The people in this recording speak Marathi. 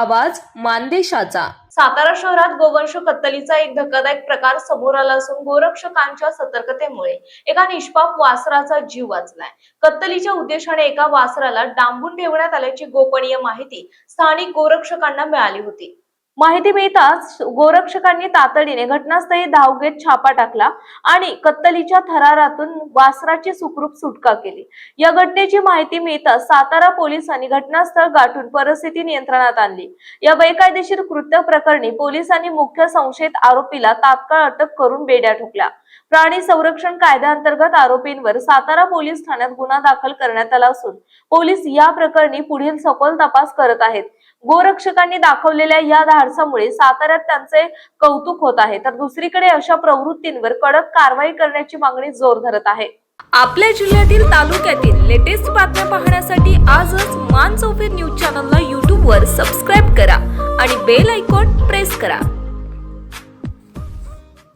आवाज मानदेशाचा। सातारा शहरात गोवंश कत्तलीचा एक धक्कादायक प्रकार समोर आला असून गोरक्षकांच्या सतर्कतेमुळे एका निष्पाप वासराचा जीव वाचलाय। कत्तलीच्या उद्देशाने एका वासराला डांबून ठेवण्यात आल्याची गोपनीय माहिती स्थानिक गोरक्षकांना मिळाली होती। माहिती मिळताच गोरक्षकांनी तातडीने घटनास्थळी धाव घेत छापा टाकला आणि कत्तलीच्या थरारातून वासराची सुखरूप सुटका केली। या घटनेची माहिती मिळताच सातारा पोलिसांनी घटनास्थळ गाठून परिस्थिती नियंत्रणात आणली। या बेकायदेशीर कृत्य प्रकरणी पोलिसांनी मुख्य संशयित आरोपीला तात्काळ अटक करून बेड्या ठोकल्या। प्राणी संरक्षण कायद्याअंतर्गत आरोपींवर सातारा पोलीस ठाण्यात गुन्हा दाखल करण्यात आला असून पोलीस या प्रकरणी पुढील सखोल तपास करत आहेत। गोरक्षकांनी दाखवलेल्या या धाडसामुळे साताऱ्यात त्यांचे कौतुक होत आहे, तर दुसरीकडे अशा प्रवृत्तींवर कडक कारवाई करण्याची मागणी जोर धरत आहे। आपल्या जिल्ह्यातील तालुक्यातील लेटेस्ट बातम्या पाहण्यासाठी आजच मान चौफेर न्यूज चॅनलला YouTube वर सबस्क्राइब करा आणि बेल आयकॉन प्रेस करा।